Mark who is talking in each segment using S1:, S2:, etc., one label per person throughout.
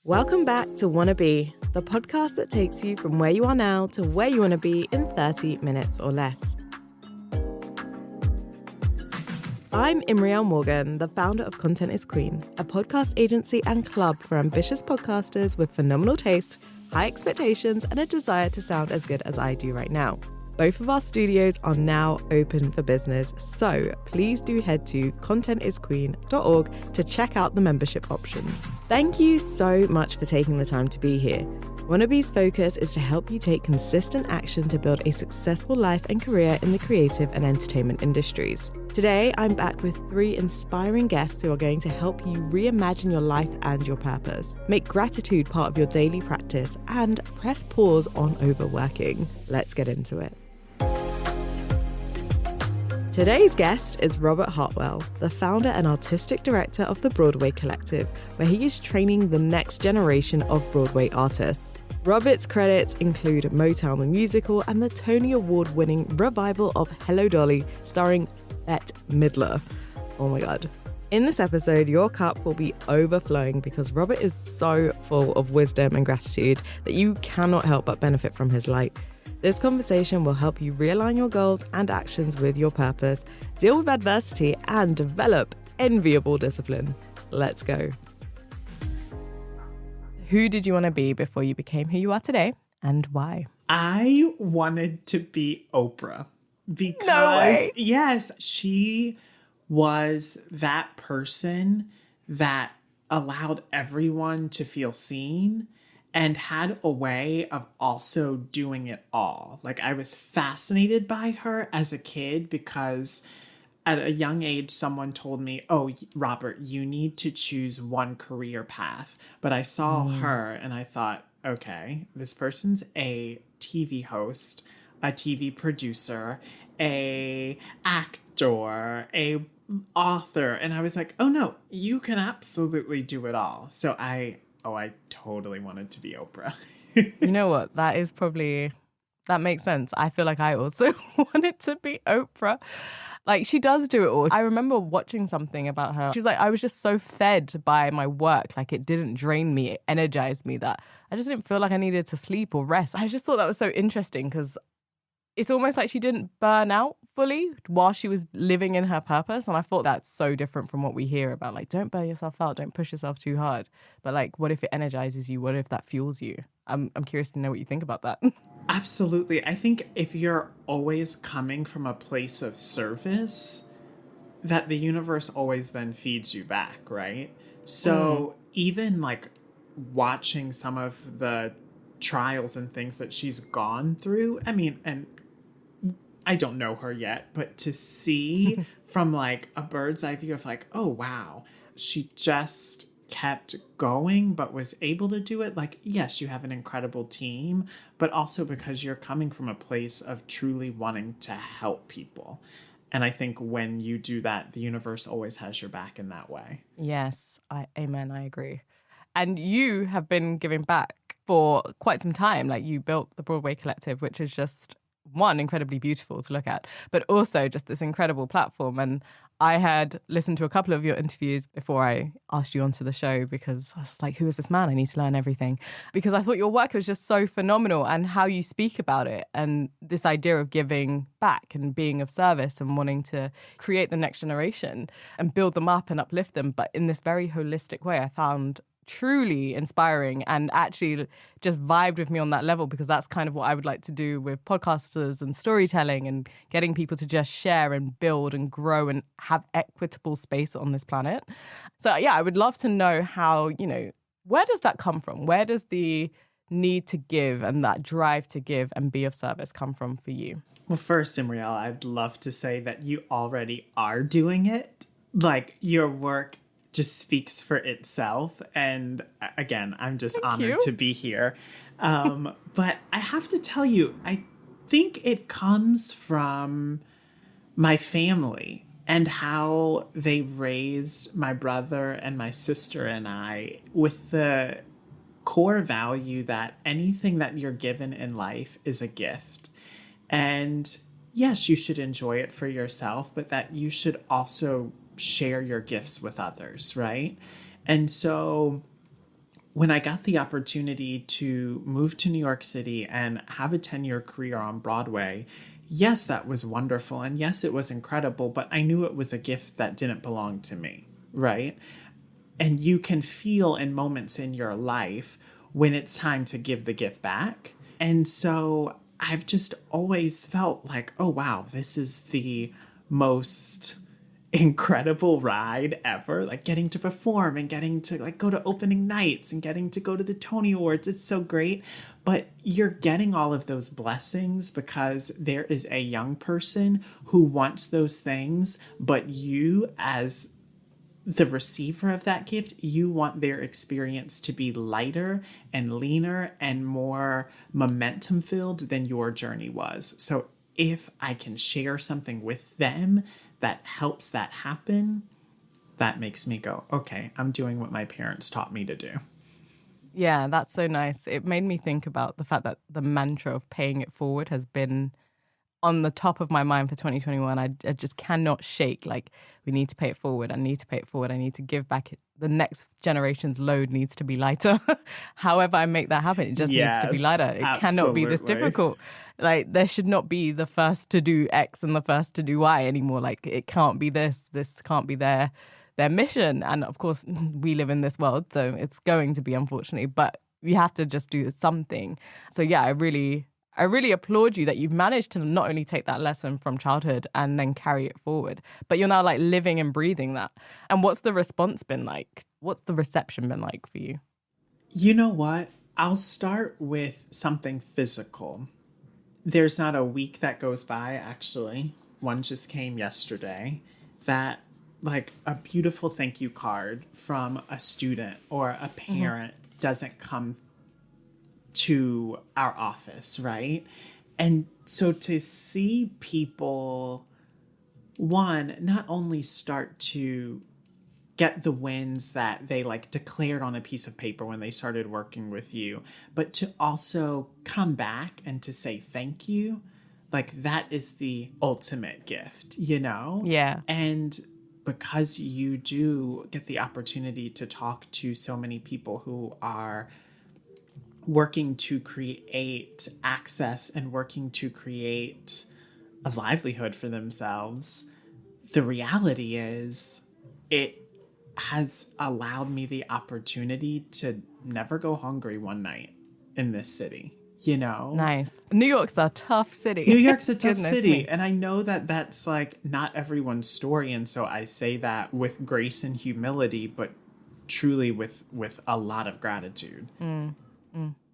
S1: Welcome back to Wanna Be, the podcast that takes you from where you are now to where you want to be in 30 minutes or less. I'm Imriel Morgan, the founder of Content is Queen, a podcast agency and club for ambitious podcasters with phenomenal taste, high expectations, and a desire to sound as good as I do right now. Both of our studios are now open for business, so please do head to contentisqueen.org to check out the membership options. Thank you so much for taking the time to be here. Wannabe's focus is to help you take consistent action to build a successful life and career in the creative and entertainment industries. Today, I'm back with 3 inspiring guests who are going to help you reimagine your life and your purpose, make gratitude part of your daily practice, and press pause on overworking. Let's get into it. Today's guest is Robert Hartwell, the founder and artistic director of the Broadway Collective, where he is training the next generation of Broadway artists. Robert's credits include Motown the musical and the Tony Award-winning revival of Hello, Dolly, starring Bette Midler. Oh my God. In this episode, your cup will be overflowing because Robert is so full of wisdom and gratitude that you cannot help but benefit from his light. This conversation will help you realign your goals and actions with your purpose, deal with adversity, and develop enviable discipline. Let's go. Who did you want to be before you became who you are today, and why?
S2: I wanted to be Oprah because,
S1: No way.
S2: Yes, she was that person that allowed everyone to feel seen and had a way of also doing it all. Like, I was fascinated by her as a kid because at a young age, someone told me, oh, Robert, you need to choose one career path. But I saw her and I thought, okay, this person's a TV host, a TV producer, a actor, a author. And I was like, oh no, you can absolutely do it all. So I totally wanted to be Oprah.
S1: You know what? That makes sense. I feel like I also wanted to be Oprah. Like, she does do it all. I remember watching something about her. She's like, I was just so fed by my work. Like, it didn't drain me. It energized me that I just didn't feel like I needed to sleep or rest. I just thought that was so interesting because it's almost like she didn't burn out fully while she was living in her purpose. And I thought that's so different from what we hear about, like, don't burn yourself out, don't push yourself too hard. But like, what if it energizes you? What if that fuels you? I'm curious to know what you think about that.
S2: Absolutely. I think if you're always coming from a place of service, that the universe always then feeds you back, right? So even like watching some of the trials and things that she's gone through, I mean, and I don't know her yet, but to see from like a bird's eye view of like, oh, wow, she just kept going, but was able to do it. Like, yes, you have an incredible team, but also because you're coming from a place of truly wanting to help people. And I think when you do that, the universe always has your back in that way.
S1: Yes, amen, I agree. And you have been giving back for quite some time. Like, you built the Broadway Collective, which is just, one, incredibly beautiful to look at, but also just this incredible platform. And I had listened to a couple of your interviews before I asked you onto the show because I was like, who is this man? I need to learn everything. Because I thought your work was just so phenomenal and how you speak about it and this idea of giving back and being of service and wanting to create the next generation and build them up and uplift them, but in this very holistic way. I found truly inspiring and actually just vibed with me on that level, because that's kind of what I would like to do with podcasters and storytelling and getting people to just share and build and grow and have equitable space on this planet. So yeah, I would love to know how, where does that come from? Where does the need to give and that drive to give and be of service come from for you?
S2: Well, first, Imriel, I'd love to say that you already are doing it. Like, your work just speaks for itself. And again, I'm just honored to be here. But I have to tell you, I think it comes from my family and how they raised my brother and my sister and I with the core value that anything that you're given in life is a gift. And yes, you should enjoy it for yourself, but that you should also share your gifts with others, right? And so when I got the opportunity to move to New York City and have a 10-year career on Broadway, yes, that was wonderful. And yes, it was incredible, but I knew it was a gift that didn't belong to me, right? And you can feel in moments in your life when it's time to give the gift back. And so I've just always felt like, oh, wow, this is the most incredible ride ever, like getting to perform and getting to like go to opening nights and getting to go to the Tony Awards. It's so great. But you're getting all of those blessings because there is a young person who wants those things, but you as the receiver of that gift, you want their experience to be lighter and leaner and more momentum filled than your journey was. So if I can share something with them that helps that happen, that makes me go, okay, I'm doing what my parents taught me to do.
S1: Yeah, that's so nice. It made me think about the fact that the mantra of paying it forward has been on the top of my mind for 2021. I just cannot shake, like, we need to pay it forward. I need to pay it forward. I need to give back. The next generation's load needs to be lighter. However I make that happen, it just needs to be lighter. It cannot be this difficult. Like, there should not be the first to do X and the first to do Y anymore. Like, it can't be this can't be their mission. And of course, we live in this world, so it's going to be, unfortunately, but we have to just do something. So yeah, I really applaud you that you've managed to not only take that lesson from childhood and then carry it forward, but you're now like living and breathing that. And what's the response been like? What's the reception been like for you?
S2: You know what? I'll start with something physical. There's not a week that goes by, actually. One just came yesterday that like a beautiful thank you card from a student or a parent doesn't come to our office, right? And so to see people, one, not only start to get the wins that they like declared on a piece of paper when they started working with you, but to also come back and to say thank you, like that is the ultimate gift, you know?
S1: Yeah.
S2: And because you do get the opportunity to talk to so many people who are working to create access and working to create a livelihood for themselves, the reality is it has allowed me the opportunity to never go hungry one night in this city, you know?
S1: Nice. New York's a tough city.
S2: New York's a tough city. And I know that that's like not everyone's story. And so I say that with grace and humility, but truly with a lot of gratitude.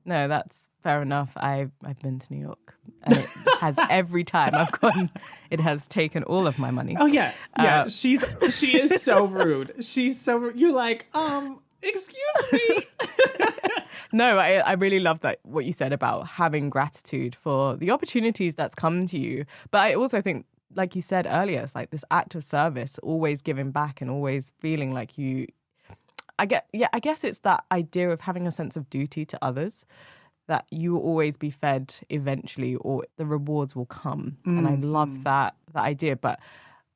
S1: No, that's fair enough. I've been to New York, and it has every time I've gone, it has taken all of my money.
S2: Oh yeah, yeah. She is so rude. She's so rude. You're like, excuse me.
S1: No, I really love that what you said about having gratitude for the opportunities that's come to you. But I also think, like you said earlier, it's like this act of service, always giving back and always feeling like you. I guess it's that idea of having a sense of duty to others, that you will always be fed eventually, or the rewards will come. And I love that idea. But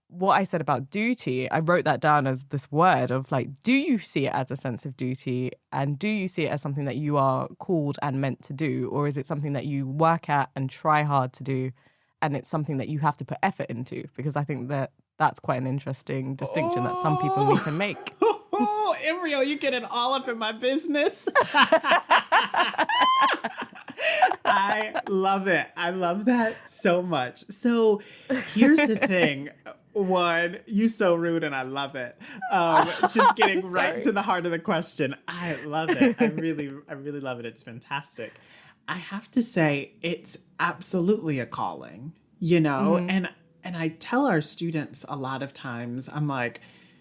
S1: what I said about duty, I wrote that down as this word of like, do you see it as a sense of duty? And do you see it as something that you are called and meant to do? Or is it something that you work at and try hard to do? And it's something that you have to put effort into? Because I think that that's quite an interesting distinction that some people need to make.
S2: Oh, Imriel, you getting all up in my business. I love it. I love that so much. So here's the thing. One, you so rude and I love it. Just getting right to the heart of the question. I love it. I really love it. It's fantastic. I have to say it's absolutely a calling, you know, and I tell our students a lot of times, I'm like,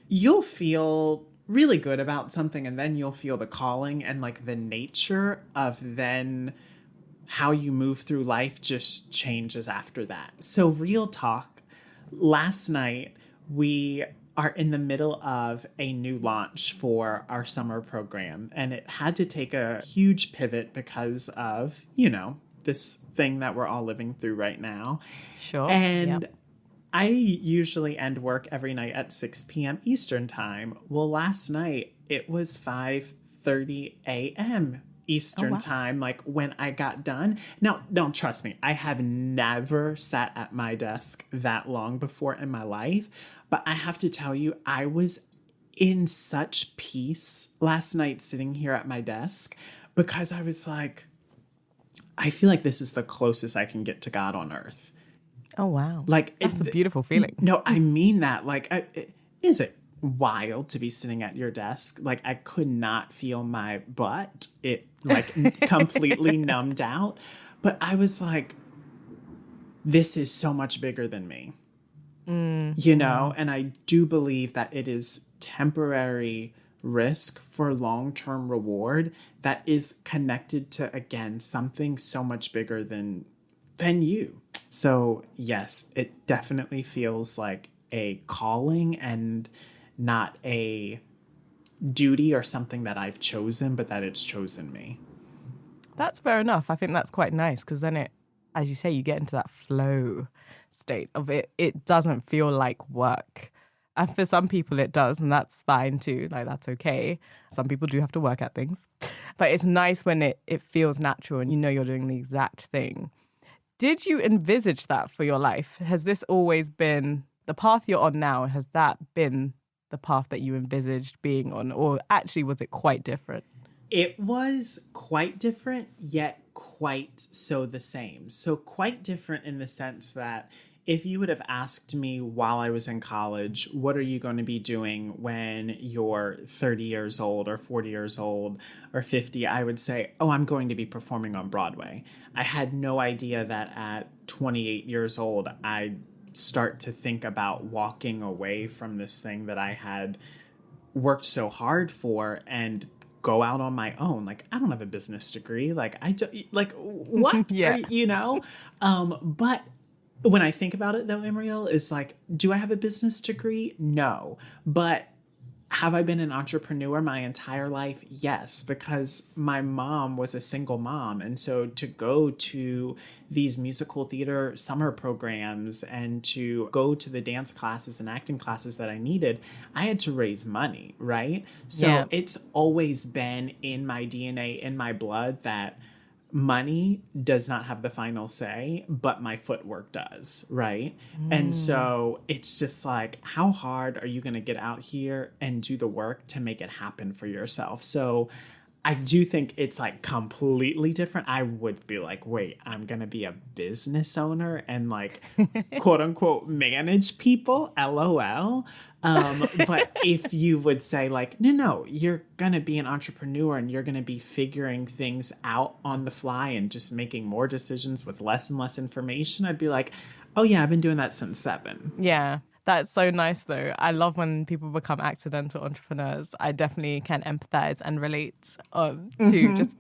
S2: you'll feel really good about something and then you'll feel the calling, and like the nature of then how you move through life just changes after that. So real talk, last night we are in the middle of a new launch for our summer program, and it had to take a huge pivot because of, you know, this thing that we're all living through right now.
S1: Sure.
S2: And I usually end work every night at 6 p.m. Eastern time. Well, last night it was 5:30 9:30 a.m. Eastern time, like when I got done. Now, don't trust me. I have never sat at my desk that long before in my life. But I have to tell you, I was in such peace last night sitting here at my desk because I was like, I feel like this is the closest I can get to God on earth.
S1: Oh, wow.
S2: Like,
S1: that's a beautiful feeling.
S2: No, I mean that. Like, is it wild to be sitting at your desk? Like, I could not feel my butt. It, like, completely numbed out. But I was like, this is so much bigger than me. You know? And I do believe that it is temporary risk for long-term reward that is connected to, again, something so much bigger than you. So yes, it definitely feels like a calling and not a duty or something that I've chosen, but that it's chosen me.
S1: That's fair enough. I think that's quite nice because then it, as you say, you get into that flow state of it. It doesn't feel like work. And for some people it does, and that's fine too. Like, that's okay. Some people do have to work at things. But it's nice when it feels natural and you know you're doing the exact thing. Did you envisage that for your life? Has this always been the path you're on now? Has that been the path that you envisaged being on? Or actually, was it quite different?
S2: It was quite different, yet quite so the same. So quite different in the sense that if you would have asked me while I was in college, what are you going to be doing when you're 30 years old or 40 years old or 50, I would say, oh, I'm going to be performing on Broadway. I had no idea that at 28 years old, I'd start to think about walking away from this thing that I had worked so hard for and go out on my own. Like, I don't have a business degree. Like, I do, like, what?
S1: Yeah.
S2: You know? But when I think about it, though, Imriel, is like, do I have a business degree? No. But have I been an entrepreneur my entire life? Yes, because my mom was a single mom. And so to go to these musical theater summer programs and to go to the dance classes and acting classes that I needed, I had to raise money, right? So It's always been in my DNA, in my blood, that money does not have the final say, but my footwork does, right? And so it's just like, how hard are you going to get out here and do the work to make it happen for yourself? So I do think it's like completely different. I would be like, wait, I'm going to be a business owner and like, quote unquote, manage people, LOL. But if you would say like, no, you're going to be an entrepreneur and you're going to be figuring things out on the fly and just making more decisions with less and less information, I'd be like, oh yeah, I've been doing that since 7.
S1: Yeah. That's so nice, though. I love when people become accidental entrepreneurs. I definitely can empathize and relate to just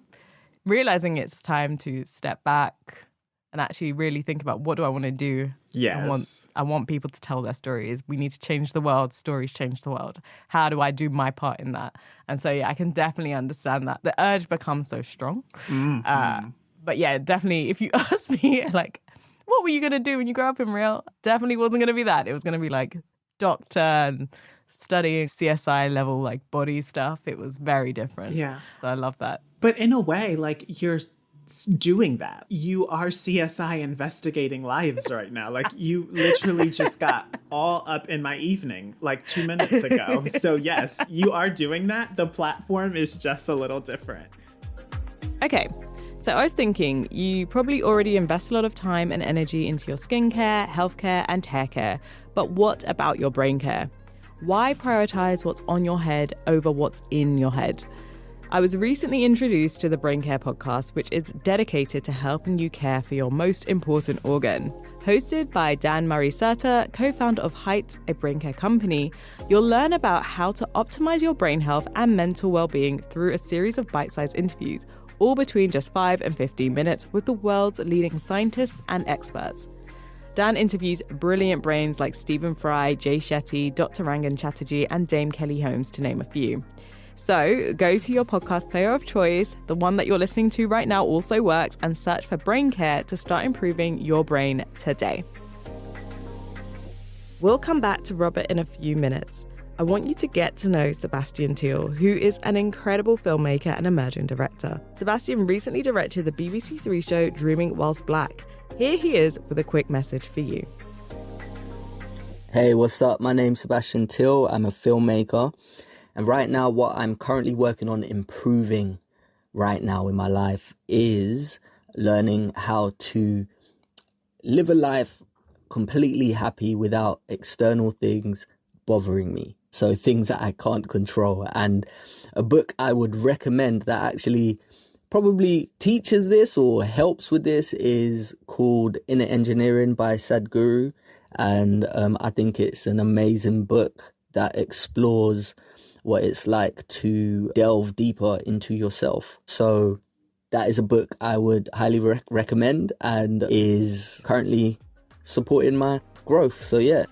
S1: realizing it's time to step back and actually really think about, what do I want to do?
S2: Yes.
S1: I want people to tell their stories. We need to change the world. Stories change the world. How do I do my part in that? And so, yeah, I can definitely understand that. The urge becomes so strong. But yeah, definitely, if you ask me, like, what were you going to do when you grow up, Imriel? Definitely wasn't going to be that. It was going to be like doctor and studying CSI level, like body stuff. It was very different.
S2: Yeah.
S1: So I love that.
S2: But in a way, like, you're doing that. You are CSI investigating lives right now. Like, you literally just got all up in my evening like 2 minutes ago. So yes, you are doing that. The platform is just a little different.
S1: Okay. So I was thinking, you probably already invest a lot of time and energy into your skincare, healthcare, and hair care. But what about your brain care? Why prioritize what's on your head over what's in your head? I was recently introduced to the Brain Care podcast, which is dedicated to helping you care for your most important organ. Hosted by Dan Murray-Serta, co-founder of Height, a brain care company, you'll learn about how to optimize your brain health and mental well-being through a series of bite-sized interviews, all between just 5 and 15 minutes with the world's leading scientists and experts. Dan interviews brilliant brains like Stephen Fry, Jay Shetty, Dr. Rangan Chatterjee, and Dame Kelly Holmes, to name a few. So go to your podcast player of choice, the one that you're listening to right now also works, and search for Brain Care to start improving your brain today. We'll come back to Robert in a few minutes. I want you to get to know Sebastian Thiel, who is an incredible filmmaker and emerging director. Sebastian recently directed the BBC Three show Dreaming Whilst Black. Here he is with a quick message for you.
S3: Hey, what's up? My name's Sebastian Thiel. I'm a filmmaker. And right now, what I'm currently working on improving right now in my life is learning how to live a life completely happy without external things bothering me. So things that I can't control. And a book I would recommend that actually probably teaches this or helps with this is called Inner Engineering by Sadhguru. And I think it's an amazing book that explores what it's like to delve deeper into yourself. So that is a book I would highly recommend and is currently supporting my growth. So yeah.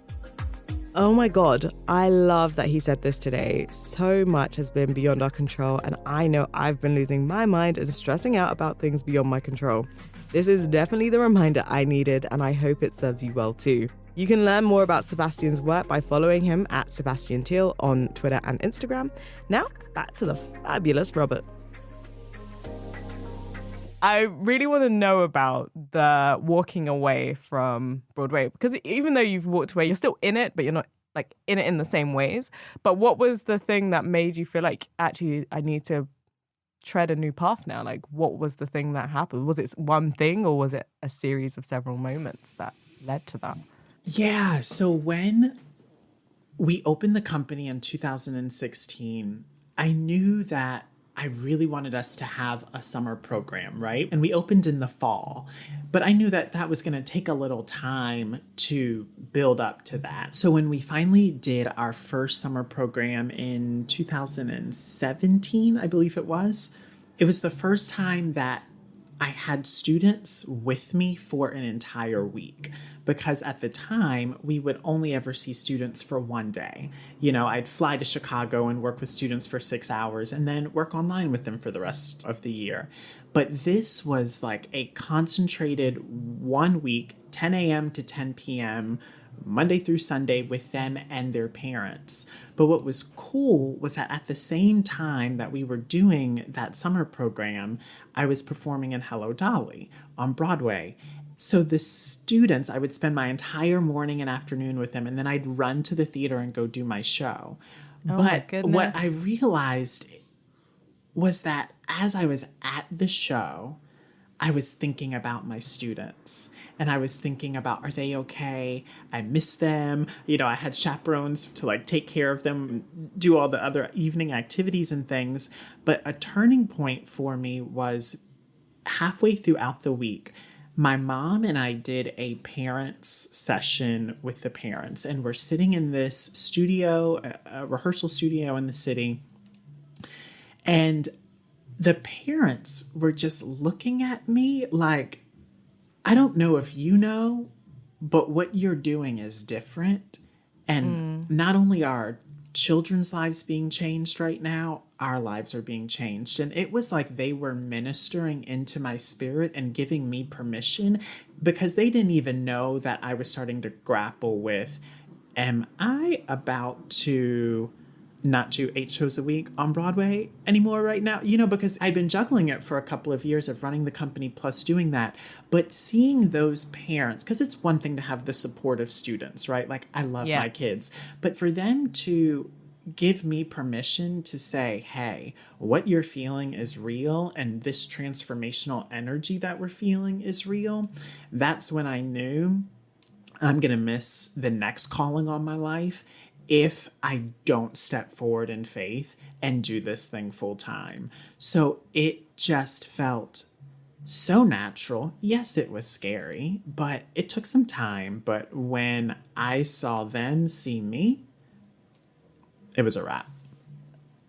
S1: Oh my God, I love that he said this today. So much has been beyond our control, and I know I've been losing my mind and stressing out about things beyond my control. This is definitely the reminder I needed, and I hope it serves you well too. You can learn more about Sebastian's work by following him at Sebastian Thiel on Twitter and Instagram. Now, back to the fabulous Robert. I really want to know about the walking away from Broadway, because even though you've walked away, you're still in it, but you're not like in it in the same ways. But what was the thing that made you feel like, actually, I need to tread a new path now? Like, what was the thing that happened? Was it one thing, or was it a series of several moments that led to that?
S2: Yeah. So when we opened the company in 2016, I knew that I really wanted us to have a summer program, right? And we opened in the fall, but I knew that that was going to take a little time to build up to that. So when we finally did our first summer program in 2017, I believe it was the first time that I had students with me for an entire week, because at the time we would only ever see students for one day. You know, I'd fly to Chicago and work with students for 6 hours and then work online with them for the rest of the year. But this was like a concentrated 1 week, 10 a.m. to 10 p.m., Monday through Sunday with them and their parents. But what was cool was that at the same time that we were doing that summer program, I was performing in Hello, Dolly on Broadway. So the students, I would spend my entire morning and afternoon with them, and then I'd run to the theater and go do my show. But what I realized was that as I was at the show, I was thinking about my students, and I was thinking about, are they okay? I miss them. You know, I had chaperones to like take care of them, do all the other evening activities and things. But a turning point for me was halfway throughout the week. My mom and I did a parents session with the parents, and we're sitting in this studio, a rehearsal studio in the city. And the parents were just looking at me like, I don't know if you know, but what you're doing is different. And not only are children's lives being changed right now, our lives are being changed. And it was like they were ministering into my spirit and giving me permission, because they didn't even know that I was starting to grapple with, am I about to not do 8 shows a week on Broadway anymore right now? You know, because I'd been juggling it for a couple of years of running the company plus doing that. But seeing those parents, because it's one thing to have the support of students, right? Like, I love my kids. But for them to give me permission to say, hey, what you're feeling is real, and this transformational energy that we're feeling is real, that's when I knew I'm going to miss the next calling on my life if I don't step forward in faith and do this thing full time. So it just felt so natural. Yes, it was scary, but it took some time. But when I saw them see me, it was a wrap.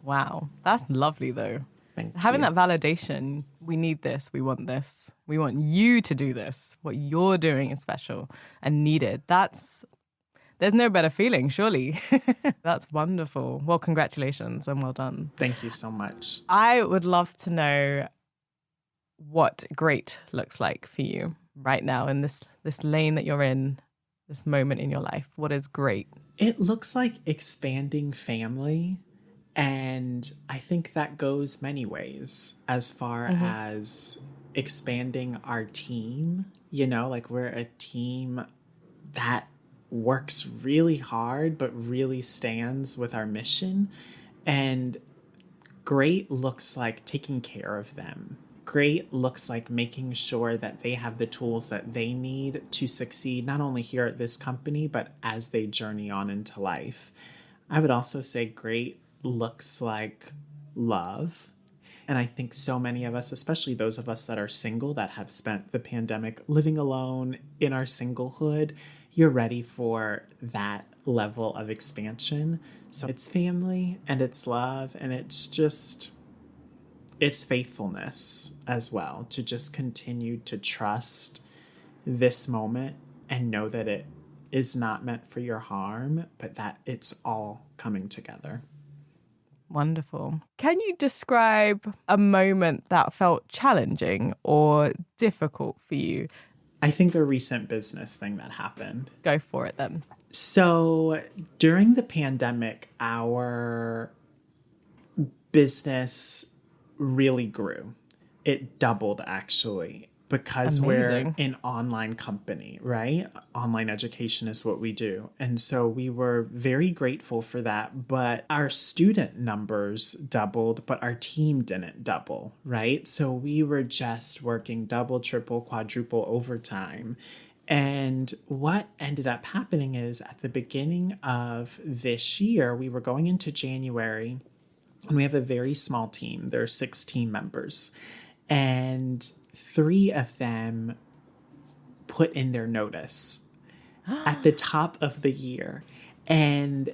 S1: Wow. That's lovely, though. Having that validation, we need this, we want this, we want you to do this. What you're doing is special and needed. There's no better feeling, surely. That's wonderful. Well, congratulations and well done.
S2: Thank you so much.
S1: I would love to know what great looks like for you right now in this lane that you're in, this moment in your life? What is great?
S2: It looks like expanding family. And I think that goes many ways as far as expanding our team. You know, like we're a team that works really hard, but really stands with our mission. And great looks like taking care of them. Great looks like making sure that they have the tools that they need to succeed, not only here at this company, but as they journey on into life. I would also say great looks like love. And I think so many of us, especially those of us that are single, that have spent the pandemic living alone in our singlehood, you're ready for that level of expansion. So it's family and it's love and it's faithfulness as well, to just continue to trust this moment and know that it is not meant for your harm, but that it's all coming together.
S1: Wonderful. Can you describe a moment that felt challenging or difficult for you?
S2: I think a recent business thing that happened.
S1: Go for it then.
S2: So during the pandemic, our business really grew. It doubled actually, because
S1: Amazing.
S2: we're an online company, right? Online education is what we do. And so we were very grateful for that. But our student numbers doubled, but our team didn't double, right? So we were just working double, triple, quadruple overtime. And what ended up happening is at the beginning of this year, we were going into January, and we have a very small team. There are 6 team members. And 3 of them put in their notice at the top of the year. And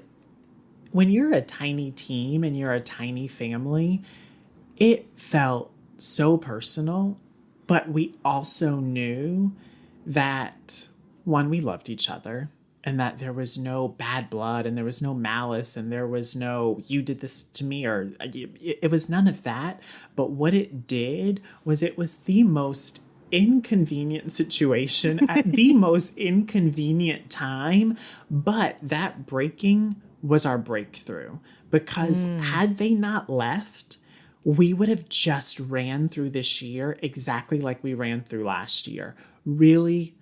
S2: when you're a tiny team and you're a tiny family, it felt so personal, but we also knew that, one, we loved each other and that there was no bad blood and there was no malice and there was no, you did this to me, or it was none of that. But what it did was it was the most inconvenient situation at the most inconvenient time. But that breaking was our breakthrough, because had they not left, we would have just ran through this year exactly like we ran through last year, really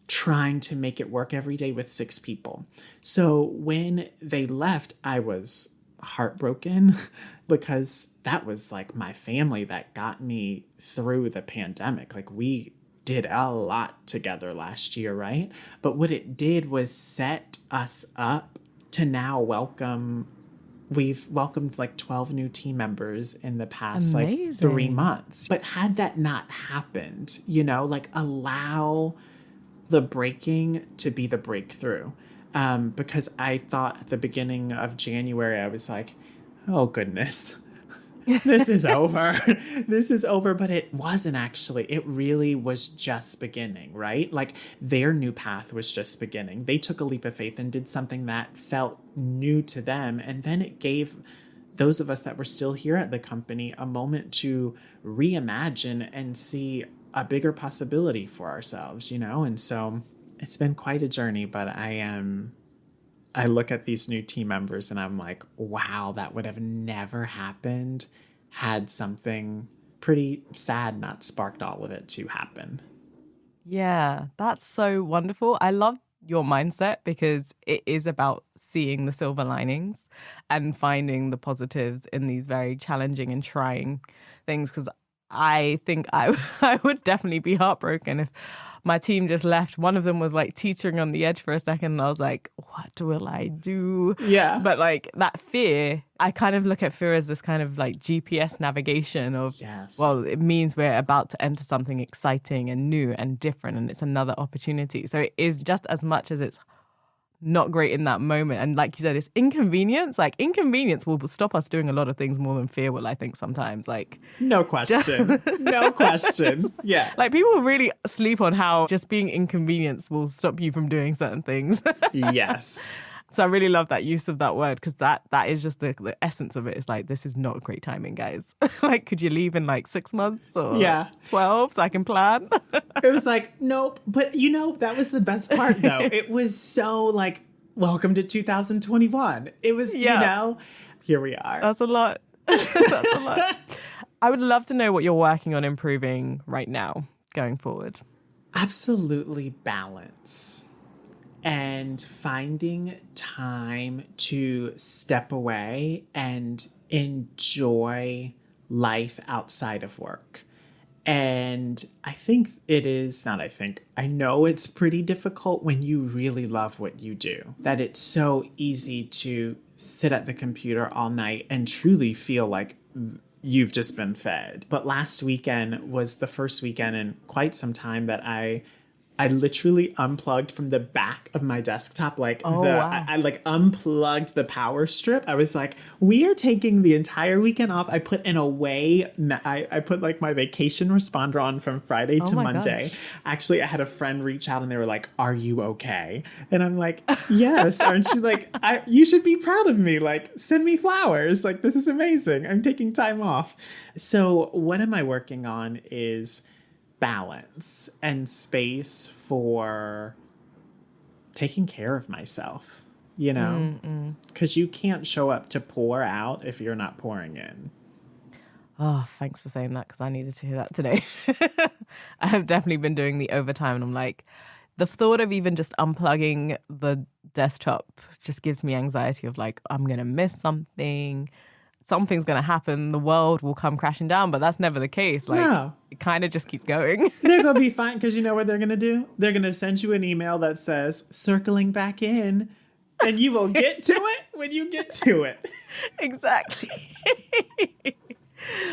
S2: trying to make it work every day with 6 people. So when they left, I was heartbroken because that was like my family that got me through the pandemic. Like, we did a lot together last year, right? But what it did was set us up to now we've welcomed like 12 new team members in the past
S1: Amazing.
S2: like 3 months. But had that not happened, allow the breaking to be the breakthrough. Because I thought at the beginning of January, I was like, oh goodness, this is over. This is over. But it wasn't actually. It really was just beginning, right? Like, their new path was just beginning. They took a leap of faith and did something that felt new to them. And then it gave those of us that were still here at the company a moment to reimagine and see a bigger possibility for ourselves, And so it's been quite a journey, but I look at these new team members and I'm like, wow, that would have never happened had something pretty sad not sparked all of it to happen.
S1: Yeah, that's so wonderful. I love your mindset because it is about seeing the silver linings and finding the positives in these very challenging and trying things. Because I think I would definitely be heartbroken if my team just left. One of them was like teetering on the edge for a second and I was like, what will I do?
S2: Yeah.
S1: But like that fear, I kind of look at fear as this kind of like GPS navigation of,
S2: Yes.
S1: well, it means we're about to enter something exciting and new and different and it's another opportunity. So it is just as much as it's not great in that moment. And like you said, it's inconvenience. Like, inconvenience will stop us doing a lot of things more than fear will, I think, sometimes. Like,
S2: no question. No question. Yeah.
S1: like, people really sleep on how just being inconvenienced will stop you from doing certain things.
S2: Yes.
S1: So I really love that use of that word, because that is just the essence of it. It's like, this is not great timing, guys. Like, could you leave in like 6 months or 12 so I can plan?
S2: It was like, nope. But that was the best part though. It was so like, welcome to 2021. It was, here we are.
S1: That's a lot. That's a lot. I would love to know what you're working on improving right now going forward.
S2: Absolutely balance. And finding time to step away and enjoy life outside of work. And I know it's pretty difficult when you really love what you do, that it's so easy to sit at the computer all night and truly feel like you've just been fed. But last weekend was the first weekend in quite some time that I literally unplugged from the back of my desktop. Like, I like unplugged the power strip. I was like, we are taking the entire weekend off. I put I put like my vacation responder on from Friday to Monday. Gosh. Actually, I had a friend reach out and they were like, are you okay? And I'm like, yes. Aren't you like, you should be proud of me. Like, send me flowers. Like, this is amazing. I'm taking time off. So what am I working on is balance and space for taking care of myself, because you can't show up to pour out if you're not pouring in.
S1: Oh, thanks for saying that, because I needed to hear that today. I have definitely been doing the overtime, and I'm like, the thought of even just unplugging the desktop just gives me anxiety of like, I'm going to miss something. Something's going to happen. The world will come crashing down, but that's never the case. Like, no. It kind of just keeps going.
S2: They're going to be fine, because you know what they're going to do? They're going to send you an email that says, circling back in, and you will get to it when you get to it.
S1: Exactly.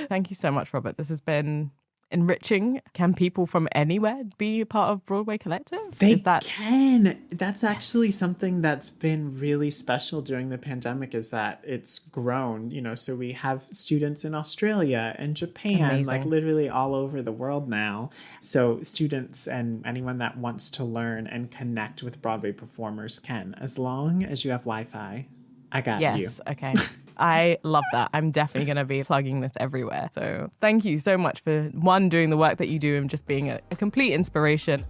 S1: Thank you so much, Robert. This has been enriching. Can people from anywhere be part of Broadway Collective?
S2: They can. That's actually something that's been really special during the pandemic, is that it's grown, so we have students in Australia and Japan. Amazing. Like literally all over the world now. So students and anyone that wants to learn and connect with Broadway performers can, as long as you have Wi-Fi. I got you.
S1: Yes, okay. I love that. I'm definitely going to be plugging this everywhere. So thank you so much for, one, doing the work that you do and just being a complete inspiration.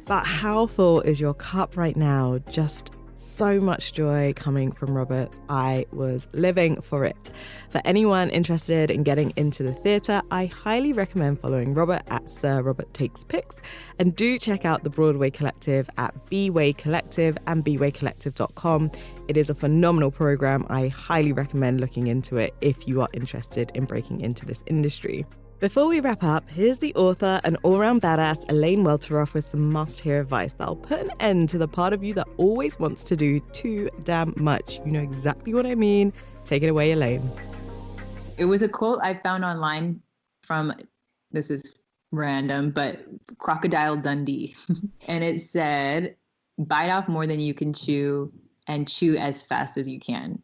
S1: But how full is your cup right now? Just so much joy coming from Robert. I was living for it. For anyone interested in getting into the theatre, I highly recommend following Robert at Sir Robert Takes Pics, and do check out the Broadway Collective at B-Way Collective and bwaycollective.com. It is a phenomenal program. I highly recommend looking into it if you are interested in breaking into this industry. Before we wrap up, here's the author and all-round badass Elaine Welteroth with some must-hear advice that'll put an end to the part of you that always wants to do too damn much. You know exactly what I mean. Take it away, Elaine.
S4: It was a quote I found online from, this is random, but Crocodile Dundee. And it said, bite off more than you can chew and chew as fast as you can.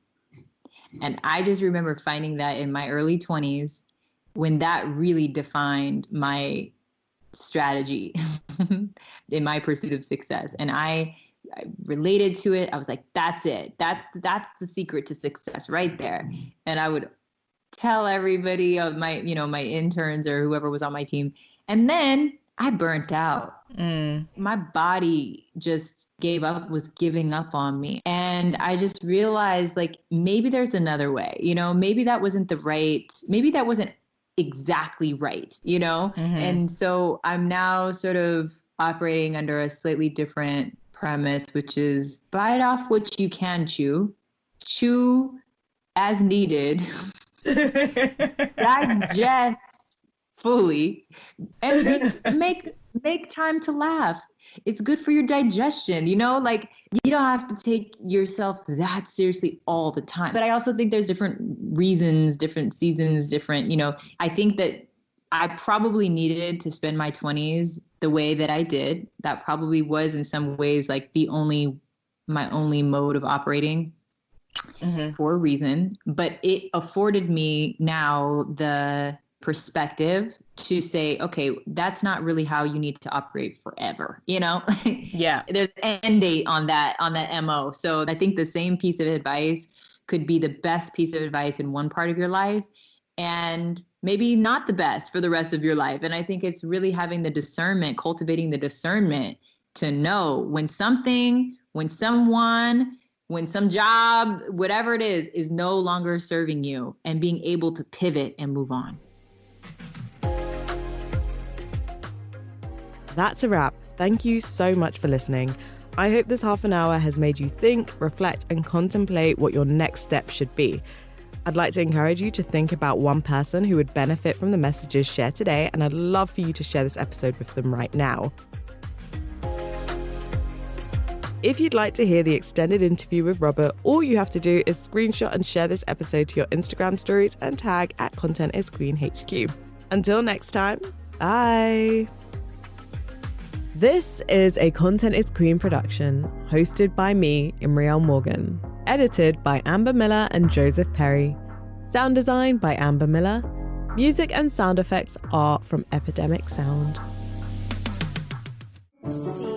S4: And I just remember finding that in my early 20s, when that really defined my strategy in my pursuit of success. And I related to it. I was like, that's it. That's the secret to success right there. And I would tell everybody of my, my interns or whoever was on my team. And then I burnt out. My body just was giving up on me. And I just realized, like, maybe there's another way, maybe that wasn't exactly right, Mm-hmm. And so I'm now sort of operating under a slightly different premise, which is bite off what you can chew as needed, digest fully, and make time to laugh. It's good for your digestion, like you don't have to take yourself that seriously all the time. But I also think there's different reasons, different seasons, different, I think that I probably needed to spend my 20s the way that I did. That probably was in some ways like my only mode of operating. Mm-hmm. For a reason, but it afforded me now the perspective to say, okay, that's not really how you need to operate forever.
S1: Yeah.
S4: There's an end date on that MO. So I think the same piece of advice could be the best piece of advice in one part of your life and maybe not the best for the rest of your life. And I think it's really having the discernment, cultivating the discernment to know when something, when someone, when some job, whatever it is no longer serving you, and being able to pivot and move on.
S1: That's a wrap. Thank you so much for listening. I hope this half an hour has made you think, reflect, and contemplate what your next step should be. I'd like to encourage you to think about one person who would benefit from the messages shared today, and I'd love for you to share this episode with them right now. If you'd like to hear the extended interview with Robert, all you have to do is screenshot and share this episode to your Instagram stories and tag @ContentIsQueenHQ. Until next time, bye. This is a Content is Queen production, hosted by me, Imriel Morgan, edited by Amber Miller and Joseph Perry, sound design by Amber Miller, music and sound effects are from Epidemic Sound.
S5: See